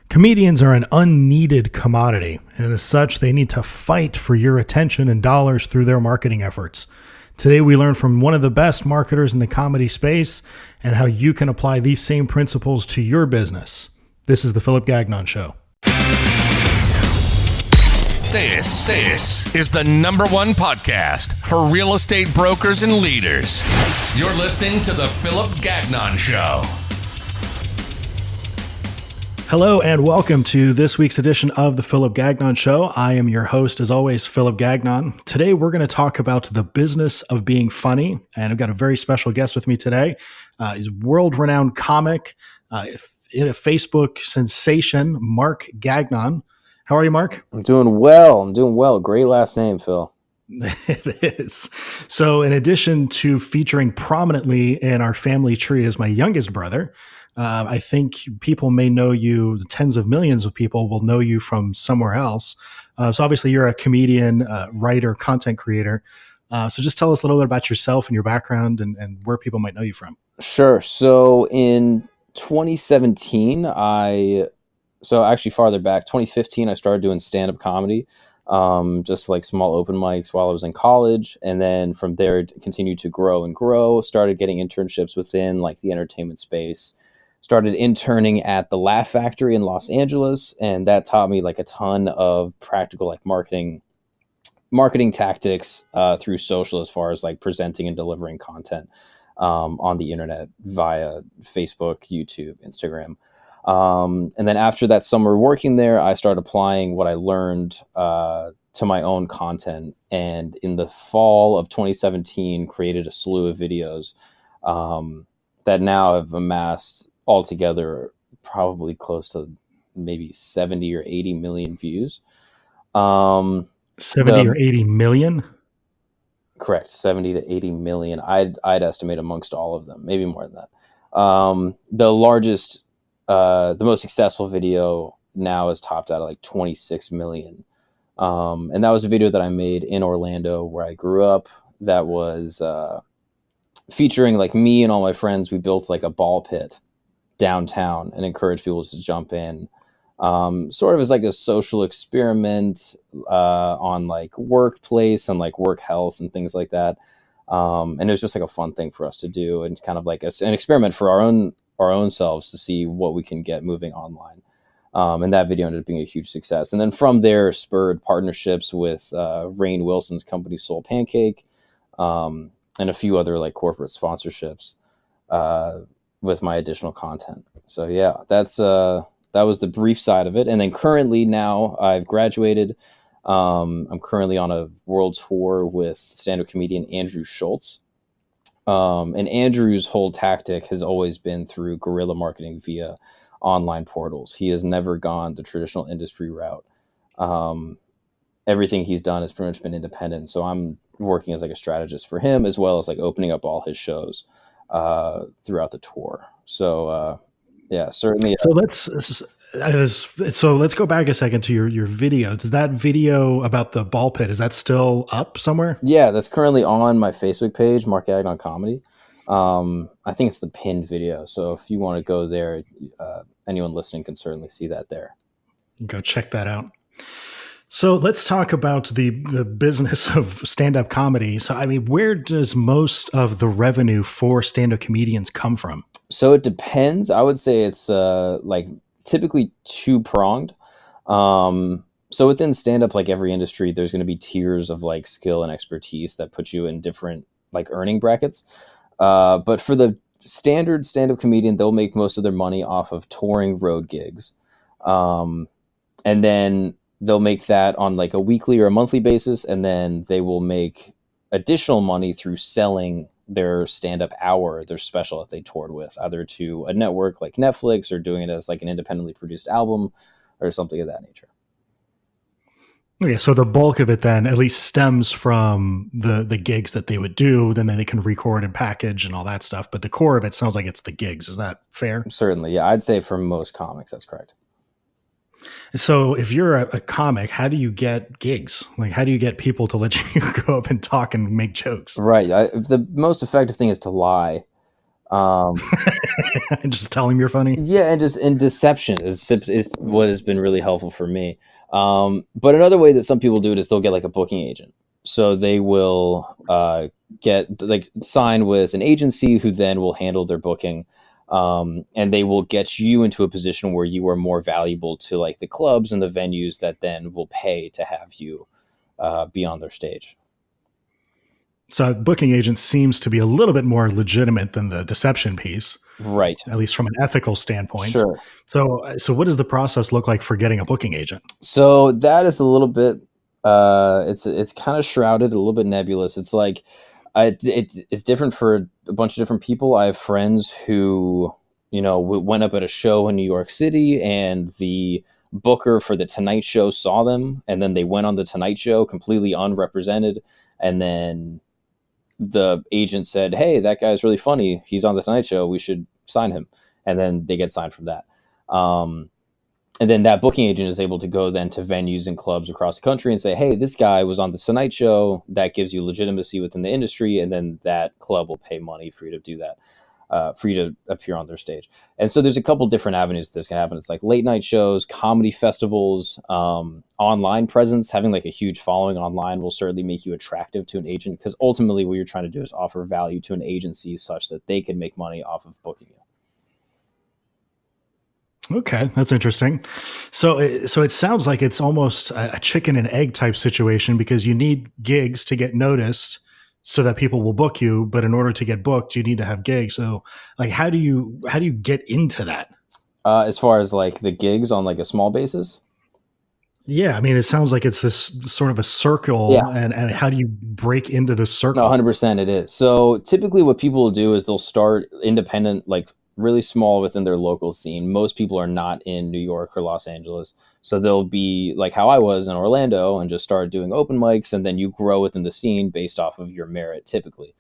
Comedians are an unneeded commodity, and as such, they need to fight for your attention and dollars through their marketing efforts. Today, we learn from one of the best marketers in the comedy space and how you can apply these same principles to your business. This is the Philip Gagnon Show. This is the #1 podcast for real estate brokers and leaders. You're listening to the Philip Gagnon Show. Hello and welcome to this week's edition of the Philip Gagnon Show. I am your host, as always, Philip Gagnon. Today, we're going to talk about the business of being funny, and I've got a very special guest with me today. He's a world-renowned comic, a Facebook sensation, Mark Gagnon. How are you, Mark? I'm doing well. Great last name, Phil. It is. So in addition to featuring prominently in our family tree as my youngest brother, I think people may know you, tens of millions of people will know you from somewhere else. So obviously you're a comedian, writer, content creator. So just tell us a little bit about yourself and your background and where people might know you from. Sure. So in 2017, actually farther back, 2015, I started doing stand-up comedy, just like small open mics while I was in college. And then from there, it continued to grow and grow, started getting internships within like the entertainment space, started interning at the Laugh Factory in Los Angeles. And that taught me like a ton of practical, like marketing tactics through social, as far as like presenting and delivering content on the internet via Facebook, YouTube, Instagram. And then after that summer working there, I started applying what I learned to my own content. And in the fall of 2017, created a slew of videos that now have amassed altogether probably close to maybe 70 or 80 million views. 70 or 80 million? Correct. 70 to 80 million. I'd estimate amongst all of them, maybe more than that. The largest, the most successful video now is topped out at like 26 million. And that was a video that I made in Orlando, where I grew up. That was featuring like me and all my friends. We built like a ball pit downtown and encouraged people to jump in. Sort of as like a social experiment on like workplace and like work health and things like that. And it was just like a fun thing for us to do, and kind of like an experiment for our own selves to see what we can get moving online. And that video ended up being a huge success. And then from there, spurred partnerships with Rainn Wilson's company Soul Pancake, and a few other like corporate sponsorships with my additional content. So yeah, that was the brief side of it. And then currently now I've graduated. I'm currently on a world tour with stand-up comedian Andrew Schultz. And Andrew's whole tactic has always been through guerrilla marketing via online portals. He has never gone the traditional industry route. Everything he's done has pretty much been independent. So I'm working as like a strategist for him, as well as like opening up all his shows throughout the tour. So yeah, certainly. So let's go back a second to your video. Does that video about the ball pit, is that still up somewhere? Yeah, that's currently on my Facebook page, Mark Gagnon Comedy. I think it's the pinned video. So if you want to go there, anyone listening can certainly see that there. Go check that out. So let's talk about the business of stand-up comedy. So, I mean, where does most of the revenue for stand-up comedians come from? So it depends. I would say it's like typically two-pronged. So within stand-up, like every industry, there's going to be tiers of like skill and expertise that put you in different like earning brackets. But for the standard stand-up comedian, they'll make most of their money off of touring road gigs. And then they'll make that on like a weekly or a monthly basis. And then they will make additional money through selling their stand-up hour, their special that they toured with, either to a network like Netflix, or doing it as like an independently produced album or something of that nature. Okay, so the bulk of it then at least stems from the gigs that they would do, then they can record and package and all that stuff. But the core of it sounds like it's the gigs. Is that fair? Certainly, yeah. I'd say for most comics, that's correct. So if you're a comic, how do you get gigs? Like, how do you get people to let you go up and talk and make jokes? Right. The most effective thing is to lie. Um, Just tell him you're funny. yeah, and just in deception is what has been really helpful for me. But another way that some people do it is they'll get like a booking agent. So they will get like sign with an agency who then will handle their booking, and they will get you into a position where you are more valuable to like the clubs and the venues that then will pay to have you be on their stage. So booking agent seems to be a little bit more legitimate than the deception piece, Right. at least from an ethical standpoint. Sure. So what does the process look like for getting a booking agent? So that is a little bit it's kind of shrouded, a little bit nebulous. It's like it's different for a bunch of different people. I have friends who, went up at a show in New York City, and the booker for the Tonight Show saw them, and then they went on the Tonight Show completely unrepresented, and then the agent said, "Hey, that guy's really funny. He's on the Tonight Show. We should sign him." And then they get signed from that. And then that booking agent is able to go then to venues and clubs across the country and say, "Hey, this guy was on the Tonight Show." That gives you legitimacy within the industry, and then that club will pay money for you to do that, for you to appear on their stage. And so there's a couple different avenues this can happen. It's like late night shows, comedy festivals, online presence. Having like a huge following online will certainly make you attractive to an agent, because ultimately what you're trying to do is offer value to an agency such that they can make money off of booking you. Okay, that's interesting. So it sounds like it's almost a chicken and egg type situation, because you need gigs to get noticed so that people will book you, but in order to get booked, you need to have gigs. So like how do you get into that? As far as like the gigs on like a small basis. Yeah, I mean, it sounds like it's this sort of a Yeah. circle, and how do you break into this No, circle? 100% it is. So typically what people will do is they'll start independent, like really small within their local scene. Most people are not in New York or Los Angeles. So they'll be like how I was in Orlando and just started doing open mics, and then you grow within the scene based off of your merit typically.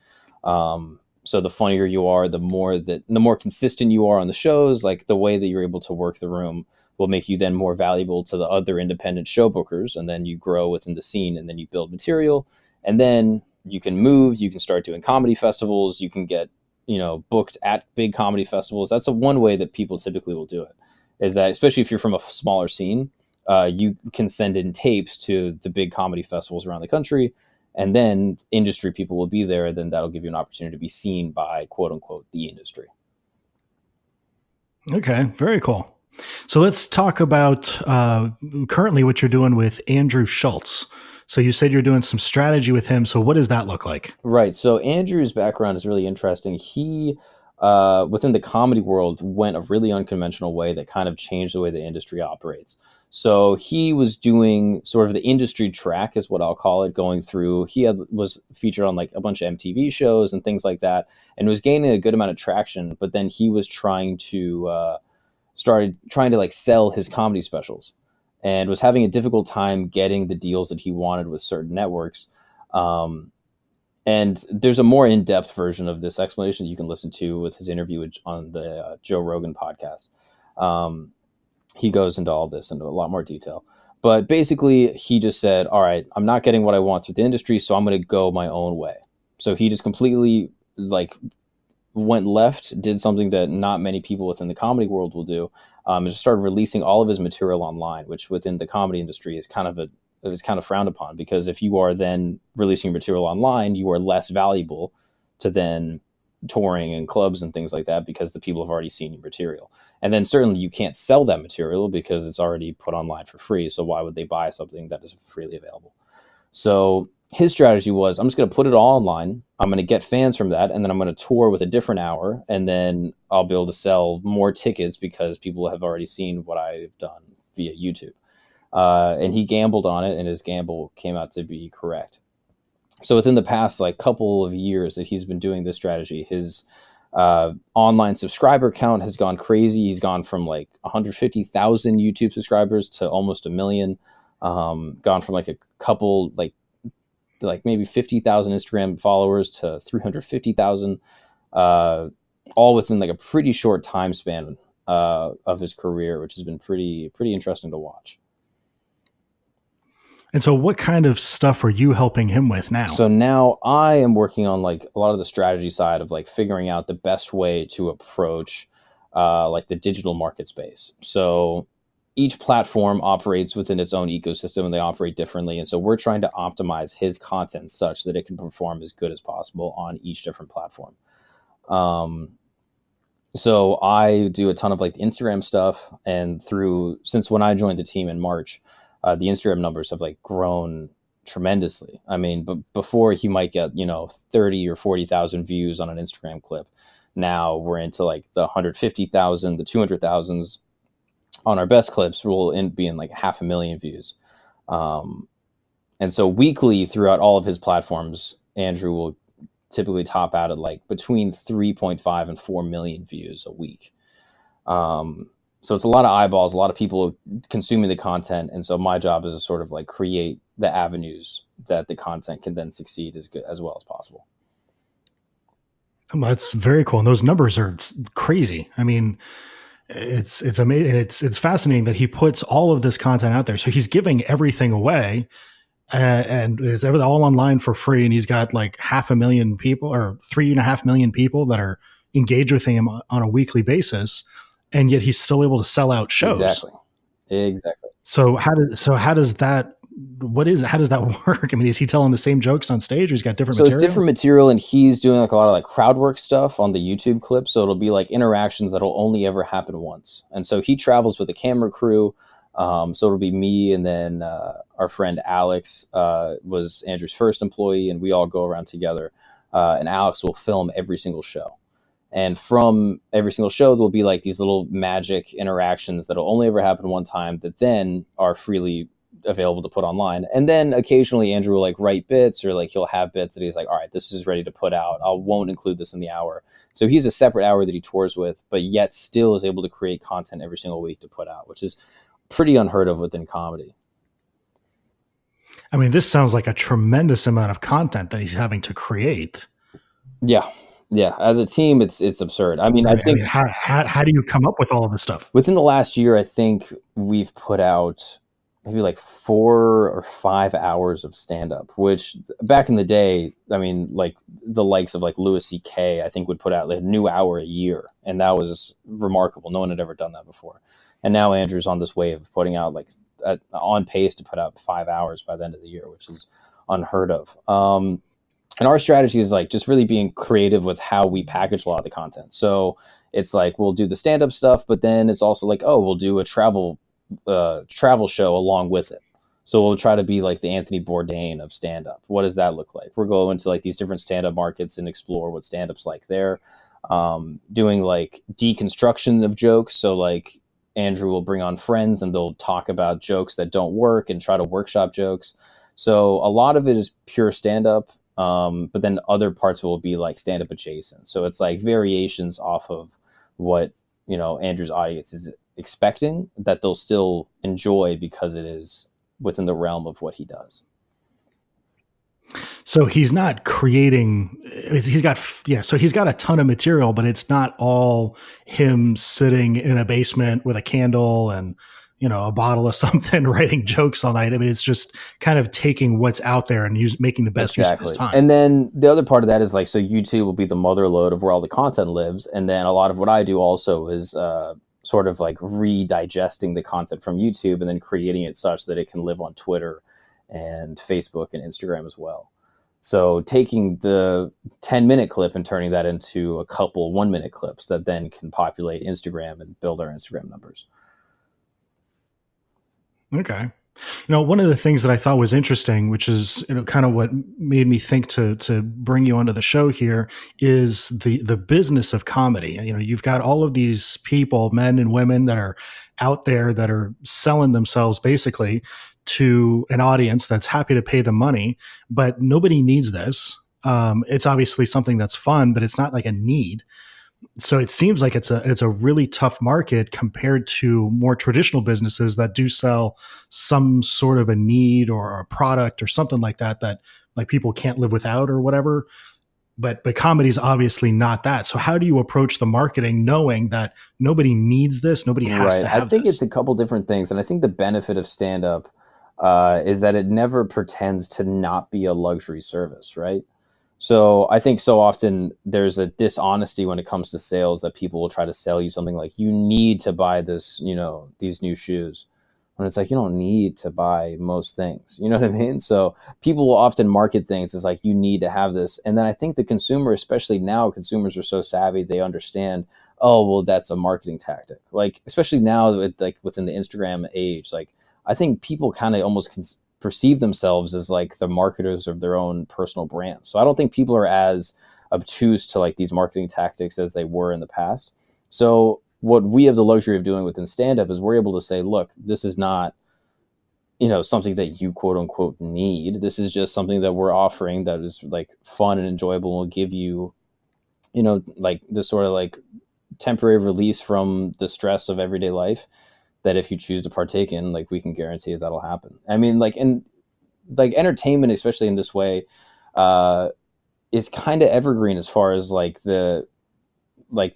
So the funnier you are, the more consistent you are on the shows, like the way that you're able to work the room will make you then more valuable to the other independent show bookers, and then you grow within the scene, and then you build material, and then you can move, you can start doing comedy festivals, you can get, booked at big comedy festivals. That's one way that people typically will do it, is that especially if you're from a smaller scene, you can send in tapes to the big comedy festivals around the country, and then industry people will be there, and then that'll give you an opportunity to be seen by quote unquote the industry. Okay, very cool. So let's talk about currently what you're doing with Andrew Schultz. So you said you're doing some strategy with him. So what does that look like? Right. So Andrew's background is really interesting. He, within the comedy world, went a really unconventional way that kind of changed the way the industry operates. So he was doing sort of the industry track, is what I'll call it, going through. Was featured on like a bunch of MTV shows and things like that, and was gaining a good amount of traction. But then he was started trying to like sell his comedy specials, and was having a difficult time getting the deals that he wanted with certain networks. And there's a more in-depth version of this explanation that you can listen to with his interview on the Joe Rogan podcast. He goes into all this into a lot more detail. But basically, he just said, "All right, I'm not getting what I want through the industry, so I'm going to go my own way." So he just completely like went left, did something that not many people within the comedy world will do, and just started releasing all of his material online, which within the comedy industry is kind of frowned upon, because if you are then releasing your material online, you are less valuable to then touring and clubs and things like that, because the people have already seen your material. And then certainly you can't sell that material because it's already put online for free. So why would they buy something that is freely available? So his strategy was, I'm just going to put it all online. I'm going to get fans from that, and then I'm going to tour with a different hour, and then I'll be able to sell more tickets because people have already seen what I've done via YouTube. And he gambled on it, and his gamble came out to be correct. So within the past like couple of years that he's been doing this strategy, his online subscriber count has gone crazy. He's gone from like 150,000 YouTube subscribers to almost a million. Gone from like a couple like maybe 50,000 Instagram followers to 350,000, all within like a pretty short time span of his career, which has been pretty interesting to watch. And so what kind of stuff are you helping him with now? So now I am working on like a lot of the strategy side of like figuring out the best way to approach like the digital market space. So each platform operates within its own ecosystem and they operate differently. And so we're trying to optimize his content such that it can perform as good as possible on each different platform. Um, so I do a ton of like Instagram stuff, and through since when I joined the team in March, the Instagram numbers have like grown tremendously. I mean, but before he might get 30 or 40,000 views on an Instagram clip. Now we're into like the 150,000, the 200,000s. On our best clips, we'll be in like 500,000 views. Um, and so weekly throughout all of his platforms, Andrew will typically top out at like between 3.5 and 4 million views a week. So it's a lot of eyeballs, a lot of people consuming the content. And so my job is to sort of like create the avenues that the content can then succeed as good as well as possible. That's very cool. And those numbers are crazy. I mean, it's amazing. It's fascinating that he puts all of this content out there. So he's giving everything away, and is everything all online for free. And he's got like 500,000 people or 3.5 million people that are engaged with him on a weekly basis, and yet he's still able to sell out shows. Exactly. So how does that how does that work? I mean, is he telling the same jokes on stage, or he's got different So it's material? different material, and he's doing like a lot of like crowd work stuff on the YouTube clip. So it'll be like interactions that'll only ever happen once. And so he travels with a camera crew. So it'll be me, and then our friend Alex was Andrew's first employee, and we all go around together. And Alex will film every single show. And from every single show, there'll be like these little magic interactions that'll only ever happen one time that then are freely available to put online. And then occasionally Andrew will like write bits, or like he'll have bits that he's like, all right, this is ready to put out. I won't include this in the hour. So he's a separate hour that he tours with, but yet still is able to create content every single week to put out, which is pretty unheard of within comedy. I mean, this sounds like a tremendous amount of content that he's having to create. Yeah. Yeah. As a team, it's absurd. I mean, I think how do you come up with all of this stuff? within the last year, I think we've put out maybe like 4 or 5 hours of stand-up, which back in the day, I mean, like the likes of like Louis C.K., I think would put out like a new hour a year. And that was remarkable. No one had ever done that before. And now Andrew's on this wave of putting out like on pace to put out 5 hours by the end of the year, which is unheard of. And our strategy is like just really being creative with how we package a lot of the content. So it's like we'll do the stand-up stuff, but then it's also like, oh, we'll do a travel show along with it. So we'll try to be like the Anthony Bourdain of stand-up. What does that look like? We're going to like these different stand-up markets and explore what stand-up's like there. Doing like deconstruction of jokes. So like Andrew will bring on friends and they'll talk about jokes that don't work and try to workshop jokes. So a lot of it is pure stand-up. But then other parts will be like stand-up adjacent. So it's like variations off of what, Andrew's audience is expecting that they'll still enjoy because it is within the realm of what he does. So he's not creating, so he's got a ton of material, but it's not all him sitting in a basement with a candle and, a bottle of something, writing jokes all night. I mean, it's just kind of taking what's out there and making the best use of his time. And then the other part of that is like, so YouTube will be the mother lode of where all the content lives. And then a lot of what I do also is sort of like redigesting the content from YouTube and then creating it such that it can live on Twitter and Facebook and Instagram as well. So taking the 10-minute clip and turning that into a couple 1-minute clips that then can populate Instagram and build our Instagram numbers. Okay. One of the things that I thought was interesting, which is kind of what made me think to bring you onto the show here, is the business of comedy. You've got all of these people, men and women, that are out there that are selling themselves basically to an audience that's happy to pay the money, but nobody needs this. It's obviously something that's fun, but it's not like a need. So it seems like it's a really tough market compared to more traditional businesses that do sell some sort of a need or a product or something like that like people can't live without or whatever. But comedy is obviously not that. So how do you approach the marketing knowing that nobody needs this, nobody has to have I think this? it's a couple different things, and I think the benefit of stand-up is that it never pretends to not be a luxury service, right? So I think so often there's a dishonesty when it comes to sales, that people will try to sell you something like, you need to buy this, these new shoes. When it's like, you don't need to buy most things. You know what I mean? So people will often market things as like, you need to have this. And then I think the consumer, especially now, consumers are so savvy, they understand, oh, well, that's a marketing tactic. Like, especially now like within the Instagram age, like I think people kind of almost perceive themselves as like the marketers of their own personal brand. So I don't think people are as obtuse to like these marketing tactics as they were in the past. So what we have the luxury of doing within stand up is we're able to say, look, this is not, something that you quote unquote need. This is just something that we're offering that is like fun and enjoyable and will give you, like this sort of like temporary release from the stress of everyday life, that if you choose to partake in, like, we can guarantee that'll happen. I mean, like, and like entertainment, especially in this way, is kind of evergreen as far as like the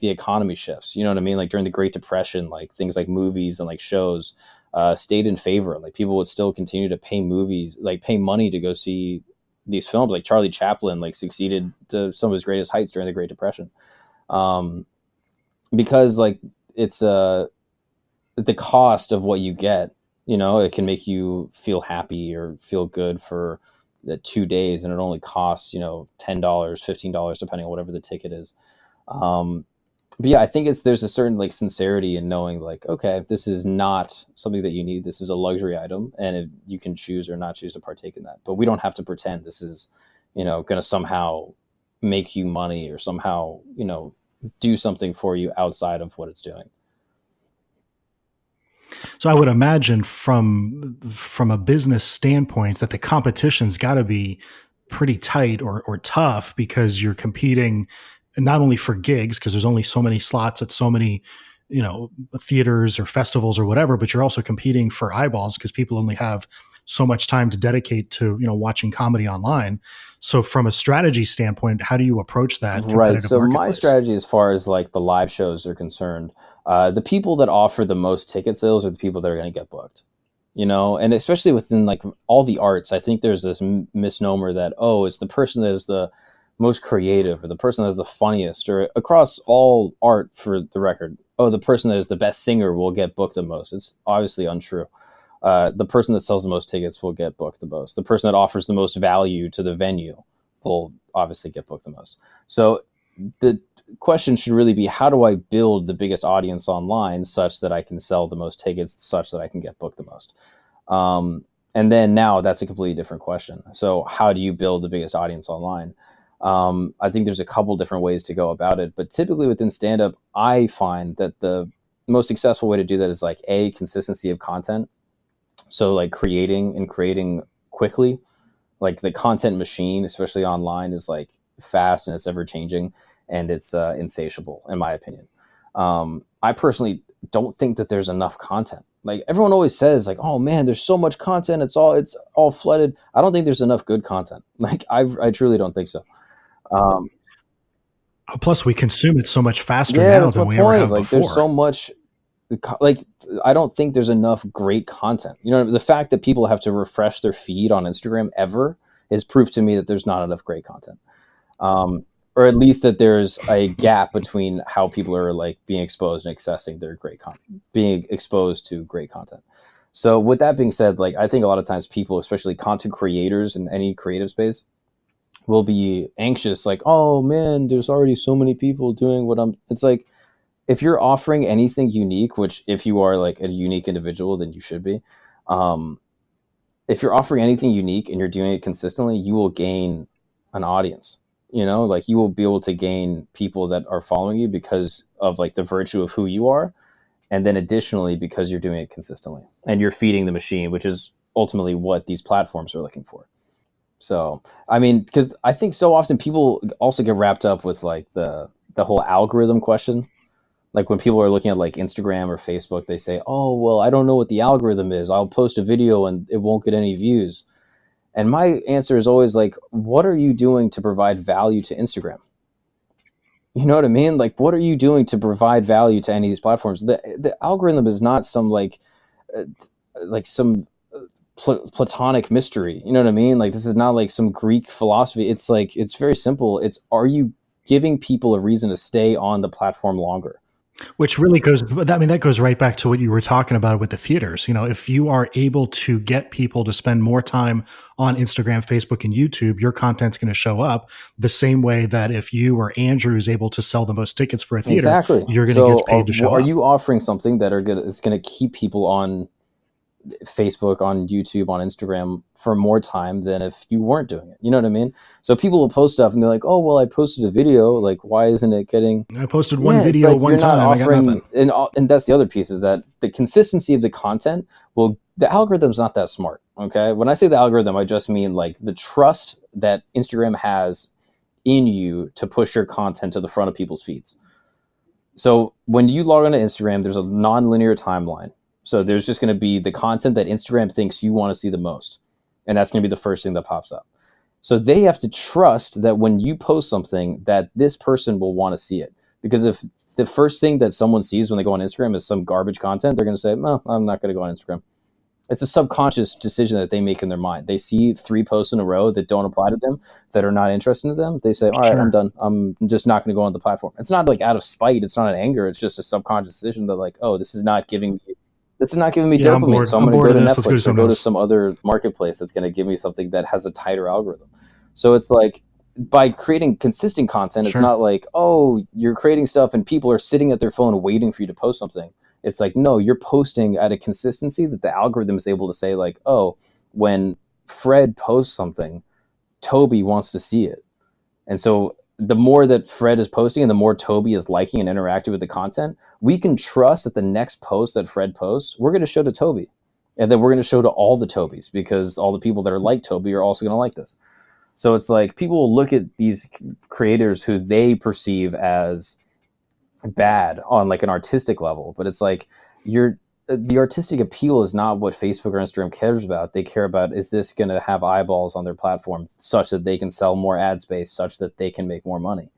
economy shifts. You know what I mean? Like during the Great Depression, like things like movies and like shows stayed in favor. Like people would still continue to pay money to go see these films. Like Charlie Chaplin, like succeeded to some of his greatest heights during the Great Depression, because like it's the cost of what you get. It can make you feel happy or feel good for the 2 days, and it only costs $10, $15, depending on whatever the ticket is. But yeah, I think there's a certain like sincerity in knowing like, okay, this is not something that you need. This is a luxury item, and you can choose or not choose to partake in that. But we don't have to pretend this is, going to somehow make you money or somehow, do something for you outside of what it's doing. So I would imagine from a business standpoint that the competition's got to be pretty tight or tough, because you're competing not only for gigs, because there's only so many slots at so many theaters or festivals or whatever, but you're also competing for eyeballs, because people only have so much time to dedicate to watching comedy online. So from a strategy standpoint, how do you approach that Right. competitive So my marketplace? strategy, as far as like the live shows are concerned, the people that offer the most ticket sales are the people that are going to get booked. And especially within like all the arts, I think there's this misnomer that, oh, it's the person that is the most creative, or the person that is the funniest, or across all art, for the record, oh, the person that is the best singer will get booked the most. It's obviously untrue. The person that sells the most tickets will get booked the most. The person that offers the most value to the venue will obviously get booked the most. So the question should really be, how do I build the biggest audience online such that I can sell the most tickets, such that I can get booked the most? And then now that's a completely different question. So how do you build the biggest audience online? I think there's a couple different ways to go about it, but typically within stand-up, I find that the most successful way to do that is like consistency of content. So like creating quickly. Like the content machine, especially online, is like fast and it's ever changing, and it's insatiable, in my opinion. I personally don't think that there's enough content. Like everyone always says, like, oh man, there's so much content. It's all flooded. I don't think there's enough good content. Like I truly don't think so. Um, Plus, we consume it so much faster yeah, now that's my than we ever point. have Like there's before. so much, like I don't think there's enough great content. The fact that people have to refresh their feed on Instagram ever is proof to me that there's not enough great content. Or at least that there's a gap between how people are like being exposed and accessing their great content, being exposed to great content. So with that being said, like I think a lot of times people, especially content creators in any creative space, will be anxious, like, oh man, there's already so many people doing what I'm. It's like, if you're offering anything unique, which if you are like a unique individual, then you should be. Um, if you're offering anything unique and you're doing it consistently, you will gain an audience. Like you will be able to gain people that are following you because of like the virtue of who you are, and then additionally because you're doing it consistently and you're feeding the machine, which is ultimately what these platforms are looking for. So I mean, because I think so often people also get wrapped up with like the whole algorithm question. Like when people are looking at like Instagram or Facebook, they say, oh, well, I don't know what the algorithm is. I'll post a video and it won't get any views. And my answer is always like, what are you doing to provide value to Instagram? You know what I mean? Like, what are you doing to provide value to any of these platforms? The algorithm is not some like some platonic mystery. You know what I mean? Like, this is not like some Greek philosophy. It's like, it's very simple. It's, are you giving people a reason to stay on the platform longer? Which really goes, I mean, that goes right back to what you were talking about with the theaters. You know, if you are able to get people to spend more time on Instagram, Facebook, and YouTube, your content's going to show up the same way that if you or Andrew is able to sell the most tickets for a theater, Exactly. you're going to So get paid to show are up. you offering something that is going to keep people on Facebook, on YouTube, on Instagram for more time than if you weren't doing it? You know what I mean? So people will post stuff and they're like, "Oh, well, I posted a video. Like, why isn't it getting?" I posted one Yeah, it's video like one you're not time, I got offering, nothing. and that's the other piece, is that the consistency of the content. Well, the algorithm's not that smart. Okay, when I say the algorithm, I just mean like the trust that Instagram has in you to push your content to the front of people's feeds. So when you log onto Instagram, there's a non-linear timeline. So there's just going to be the content that Instagram thinks you want to see the most, and that's going to be the first thing that pops up. So they have to trust that when you post something, that this person will want to see it. Because if the first thing that someone sees when they go on Instagram is some garbage content, they're going to say, "No, I'm not going to go on Instagram." It's a subconscious decision that they make in their mind. They see 3 posts in a row that don't apply to them, that are not interesting to them. They say, "All right, I'm Sure. done. I'm just not going to go on the platform." It's not like out of spite. It's not an anger. It's just a subconscious decision that, like, oh, this is not giving me Yeah, I'm dopamine. bored. So I'm I'm going to bored go of to this. Let's go do Netflix or something go to else. some other marketplace that's going to give me something that has a tighter algorithm. So it's like, by creating consistent content, it's Sure. not like, oh, you're creating stuff and people are sitting at their phone waiting for you to post something. It's like, no, you're posting at a consistency that the algorithm is able to say, like, oh, when Fred posts something, Toby wants to see it. And so the more that Fred is posting and the more Toby is liking and interacting with the content, we can trust that the next post that Fred posts, we're going to show to Toby. And then we're going to show to all the Tobys, because all the people that are like Toby are also going to like this. So it's like, people will look at these creators who they perceive as bad on like an artistic level, but it's like, you're the artistic appeal is not what Facebook or Instagram cares about. They care about, is this going to have eyeballs on their platform such that they can sell more ad space, such that they can make more money.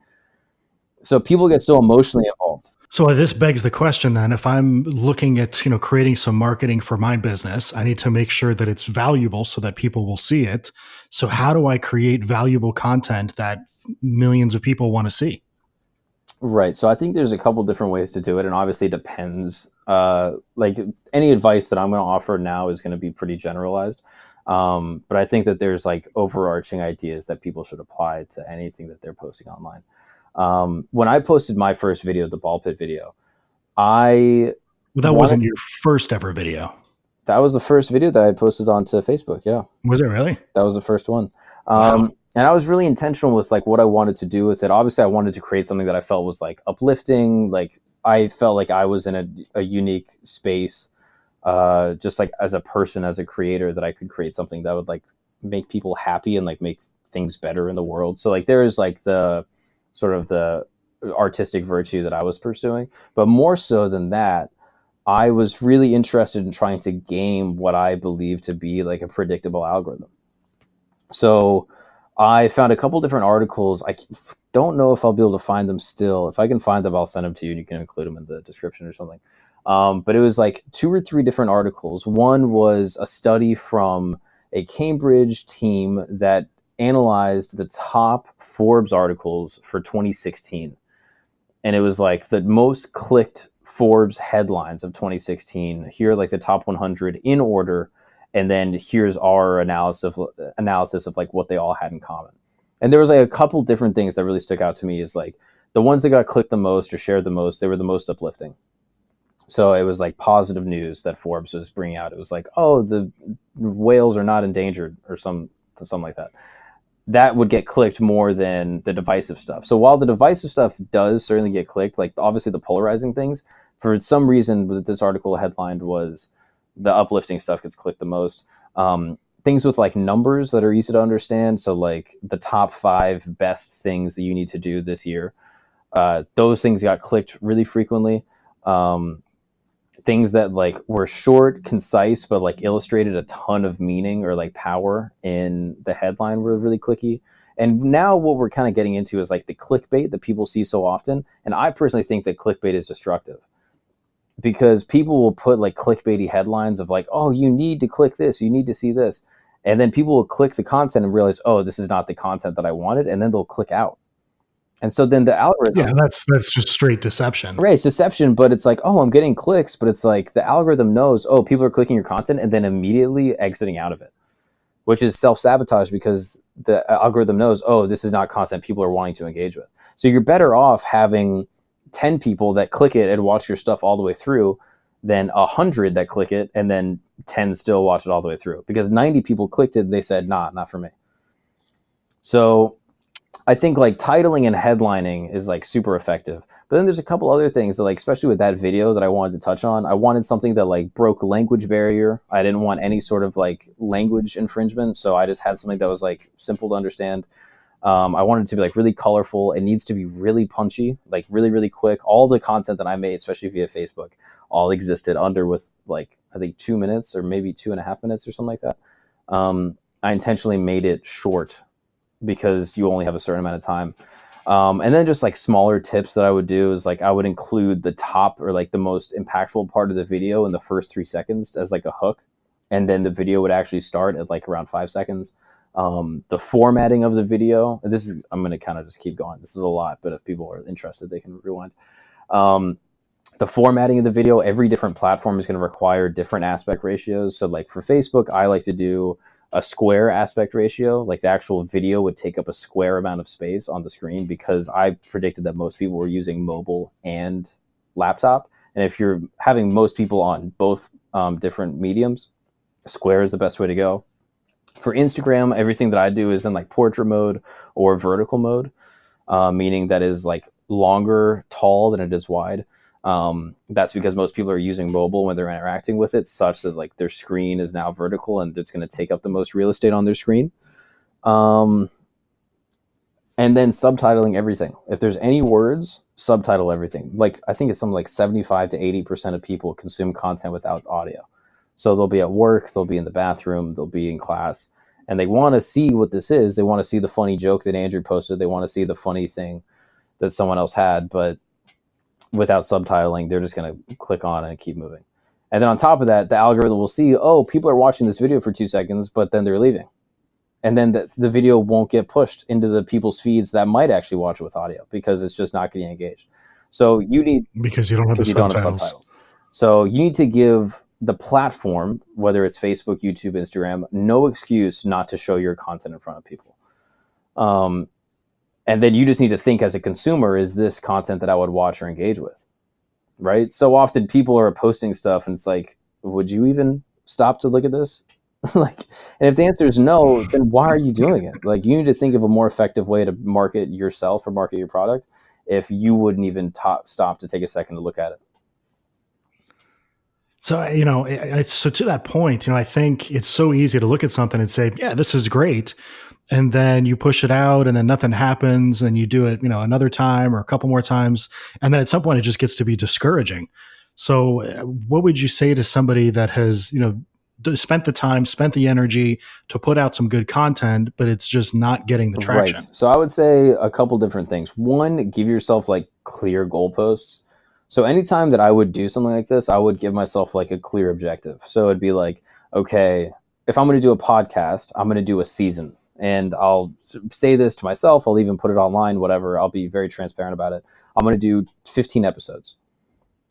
So people get so emotionally involved. So this begs the question then, if I'm looking at, creating some marketing for my business, I need to make sure that it's valuable so that people will see it. So how do I create valuable content that millions of people want to see? Right. So I think there's a couple different ways to do it, and obviously it depends. Like, any advice that I'm going to offer now is going to be pretty generalized. But I think that there's like overarching ideas that people should apply to anything that they're posting online. When I posted my first video, the ball pit video, I Well, that wanted wasn't your first ever video. that was the first video that I posted onto Facebook. Yeah, Was it really? that was the first one. Wow. And I was really intentional with like what I wanted to do with it. Obviously, I wanted to create something that I felt was like uplifting. Like, I felt like I was in a unique space, just like as a person, as a creator, that I could create something that would like make people happy and like make things better in the world. So like, there is like the sort of the artistic virtue that I was pursuing, but more so than that, I was really interested in trying to game what I believe to be like a predictable algorithm. So I found a couple different articles. Don't know if I'll be able to find them still. If I can find them, I'll send them to you, and you can include them in the description or something. But it was like 2 or 3 different articles. One was a study from a Cambridge team that analyzed the top Forbes articles for 2016. And it was like the most clicked Forbes headlines of 2016. Here are like the top 100 in order, and then here's our analysis of like what they all had in common. And there was like a couple different things that really stuck out to me, is like the ones that got clicked the most or shared the most, they were the most uplifting. So it was like positive news that Forbes was bringing out. It was like, oh, the whales are not endangered, or something like that. That would get clicked more than the divisive stuff. So while the divisive stuff does certainly get clicked, like obviously the polarizing things, for some reason this article headlined was the uplifting stuff gets clicked the most. Things with like numbers that are easy to understand. So like the top 5 best things that you need to do this year. Those things got clicked really frequently. Things that like were short, concise, but like illustrated a ton of meaning or like power in the headline were really clicky. And now what we're kind of getting into is like the clickbait that people see so often. And I personally think that clickbait is destructive. because people will put like clickbaity headlines of like, oh, you need to click this, you need to see this. And then people will click the content and realize, oh, this is not the content that I wanted. And then they'll click out. And so then the Yeah, algorithm, that's just straight deception. right, it's deception, but it's like, oh, I'm getting clicks, but it's like the algorithm knows, oh, people are clicking your content and then immediately exiting out of it, which is self-sabotage because the algorithm knows, oh, this is not content people are wanting to engage with. So you're better off having 10 people that click it and watch your stuff all the way through than 100 that click it and then 10 still watch it all the way through, because 90 people clicked it and they said, nah, not for me. So I think like titling and headlining is like super effective. But then there's a couple other things that, like, especially with that video that I wanted to touch on, I wanted something that like broke language barrier. I didn't want any sort of like language infringement. So I just had something that was like simple to understand. I wanted it to be like really colorful. It needs to be really punchy, like really, really quick. All the content that I made, especially via Facebook, all existed under with like, I think 2 minutes or maybe 2.5 minutes or something like that. I intentionally made it short because you only have a certain amount of time. And then just like smaller tips that I would do is like I would include the top or like the most impactful part of the video in the first 3 seconds as like a hook. And then the video would actually start at like around 5 seconds. The formatting of the video, this is, I'm going to kind of just keep going. This is a lot, but if people are interested, they can rewind. The formatting of the video, every different platform is going to require different aspect ratios. So like for Facebook, I like to do a square aspect ratio. Like the actual video would take up a square amount of space on the screen, because I predicted that most people were using mobile and laptop. And if you're having most people on both different mediums, square is the best way to go. For Instagram, everything that I do is in like portrait mode or vertical mode, meaning that is like longer tall than it is wide. That's because most people are using mobile when they're interacting with it, such that like their screen is now vertical and it's going to take up the most real estate on their screen. And then subtitling everything. If there's any words, subtitle everything. Like I think it's something like 75 to 80% of people consume content without audio. So they'll be at work, they'll be in the bathroom, they'll be in class, and they want to see what this is. They want to see the funny joke that Andrew posted. They want to see the funny thing that someone else had, but without subtitling, they're just going to click on and keep moving. And then on top of that, the algorithm will see, oh, people are watching this video for 2 seconds, but then they're leaving. And then the video won't get pushed into the people's feeds that might actually watch it with audio, because it's just not getting engaged. So you need, because you don't have the subtitles. So you need to give the platform, whether it's Facebook, YouTube, Instagram, no excuse not to show your content in front of people. And then you just need to think as a consumer, is this content that I would watch or engage with? Right? So often people are posting stuff and it's like, would you even stop to look at this? Like, and if the answer is no, then why are you doing it? Like, you need to think of a more effective way to market yourself or market your product if you wouldn't even stop to take a second to look at it. So, so to that point, I think it's so easy to look at something and say, yeah, this is great. And then you push it out and then nothing happens, and you do it, another time or a couple more times. And then at some point it just gets to be discouraging. So what would you say to somebody that has, spent the time, spent the energy to put out some good content, but it's just not getting the traction? Right. So I would say a couple different things. One, give yourself like clear goalposts. So anytime that I would do something like this, I would give myself like a clear objective. So it'd be like, okay, if I'm going to do a podcast, I'm going to do a season. And I'll say this to myself. I'll even put it online, whatever. I'll be very transparent about it. I'm going to do 15 episodes.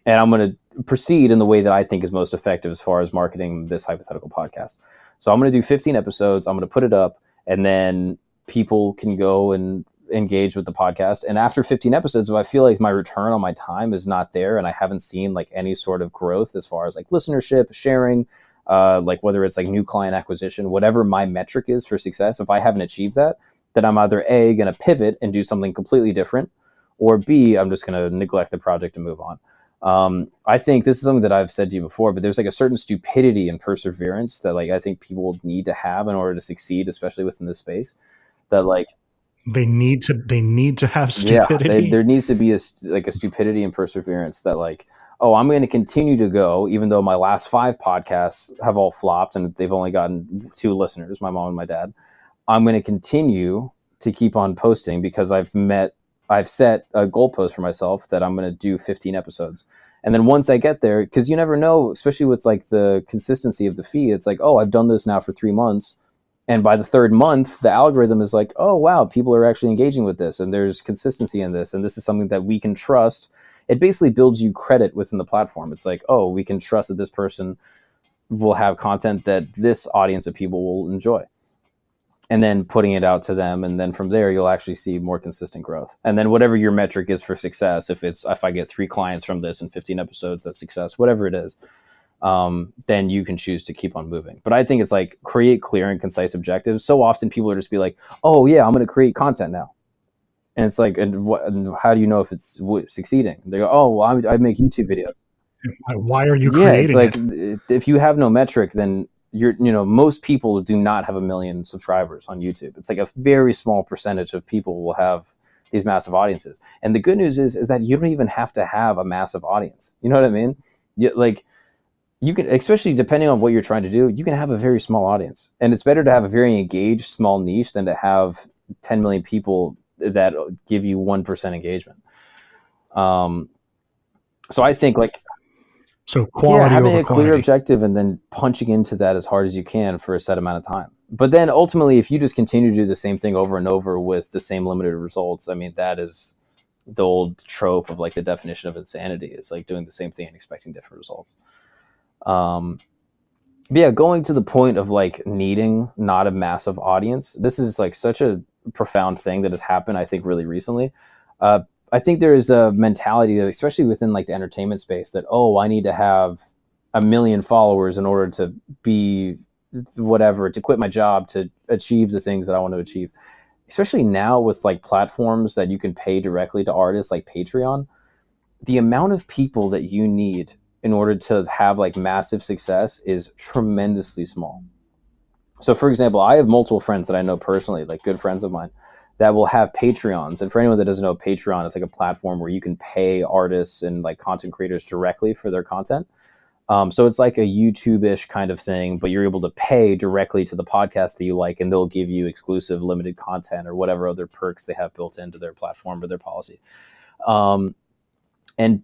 And I'm going to proceed in the way that I think is most effective as far as marketing this hypothetical podcast. So I'm going to do 15 episodes. I'm going to put it up, and then people can go and engage with the podcast. And after 15 episodes, if I feel like my return on my time is not there and I haven't seen like any sort of growth as far as like listenership, sharing, like whether it's like new client acquisition, whatever my metric is for success, if I haven't achieved that, then I'm either A, going to pivot and do something completely different, or B, I'm just going to neglect the project and move on. I think this is something that I've said to you before, but there's like a certain stupidity and perseverance that like I think people need to have in order to succeed, especially within this space. That like they need to have stupidity. Yeah, there needs to be a stupidity and perseverance that like, oh, I'm going to continue to go, even though my last 5 podcasts have all flopped and they've only gotten 2 listeners, my mom and my dad. I'm going to continue to keep on posting because I've set a goalpost for myself that I'm going to do 15 episodes. And then once I get there, because you never know, especially with like the consistency of the feed, it's like, oh, I've done this now for 3 months. And by the third month, the algorithm is like, oh, wow, people are actually engaging with this. And there's consistency in this. And this is something that we can trust. It basically builds you credit within the platform. It's like, oh, we can trust that this person will have content that this audience of people will enjoy. And then putting it out to them. And then from there, you'll actually see more consistent growth. And then whatever your metric is for success, if I get 3 clients from this in 15 episodes, that's success, whatever it is, then you can choose to keep on moving. But I think it's like create clear and concise objectives. So often people are just be like, oh yeah, I'm going to create content now. And it's like, and how do you know if it's succeeding? They go, oh, well, I make YouTube videos. Why are you creating it's like, if you have no metric, then most people do not have 1 million subscribers on YouTube. It's like a very small percentage of people will have these massive audiences. And the good news is that you don't even have to have a massive audience. You know what I mean? You can, especially depending on what you're trying to do, you can have a very small audience. And it's better to have a very engaged small niche than to have 10 million people that give you 1% engagement. So I think quality having over a clear quantity. objective and then punching into that as hard as you can for a set amount of time. But then ultimately, if you just continue to do the same thing over and over with the same limited results, I mean, that is the old trope of like the definition of insanity. It's like doing the same thing and expecting different results. But yeah, going to the point of like needing not a massive audience. This is like such a profound thing that has happened, I think, really recently. I think there is a mentality, especially within like the entertainment space, that, oh, I need to have 1 million followers in order to be whatever, to quit my job, to achieve the things that I want to achieve. Especially now with like platforms that you can pay directly to artists like Patreon, the amount of people that you need in order to have like massive success is tremendously small. So for example, I have multiple friends that I know personally, like good friends of mine, that will have Patreons. And for anyone that doesn't know, Patreon is like a platform where you can pay artists and like content creators directly for their content. So it's like a YouTube-ish kind of thing, but you're able to pay directly to the podcast that you like, and they'll give you exclusive limited content or whatever other perks they have built into their platform or their policy. And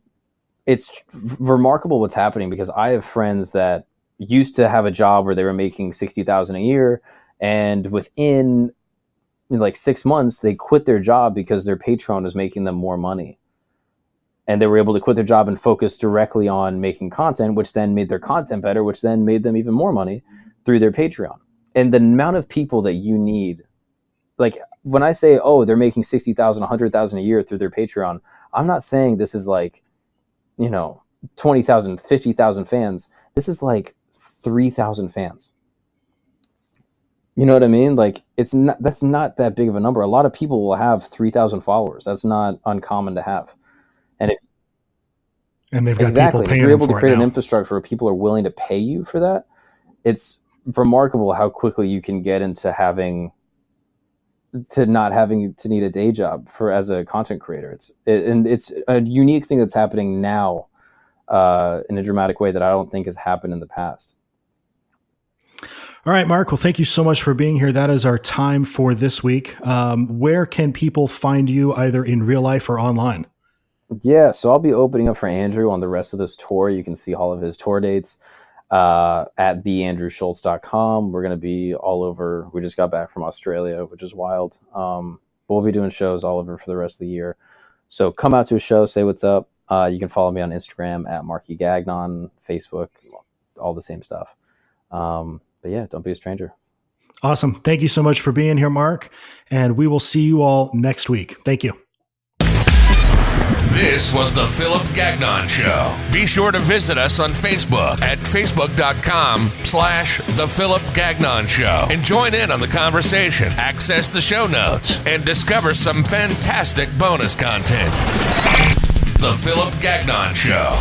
it's remarkable what's happening, because I have friends that used to have a job where they were making $60,000 a year, and within like 6 months, they quit their job because their Patreon was making them more money. And they were able to quit their job and focus directly on making content, which then made their content better, which then made them even more money through their Patreon. And the amount of people that you need, like when I say, oh, they're making 60,000, 100,000 a year through their Patreon, I'm not saying this is like, 20,000, 50,000 fans. This is like 3,000 fans. You know what I mean? Like that's not that big of a number. A lot of people will have 3,000 followers. That's not uncommon to have. And they've got exactly. people paying if you're able them to for create it an now. infrastructure where people are willing to pay you for that, it's remarkable how quickly you can get into not having to need a day job as a content creator. It's a unique thing that's happening now in a dramatic way that I don't think has happened in the past. All right, Mark. Well, thank you so much for being here. That is our time for this week. Where can people find you, either in real life or online? Yeah, so I'll be opening up for Andrew on the rest of this tour. You can see all of his tour dates at theandrewschultz.com. We're going to be all over. We just got back from Australia, which is wild. But we'll be doing shows all over for the rest of the year. So come out to a show, say what's up. You can follow me on Instagram at Marky Gagnon, Facebook, all the same stuff. But yeah, don't be a stranger. Awesome. Thank you so much for being here, Mark. And we will see you all next week. Thank you. This was the Philip Gagnon Show. Be sure to visit us on Facebook at facebook.com/The Philip Gagnon Show and join in on the conversation, access the show notes, and discover some fantastic bonus content. The Philip Gagnon Show.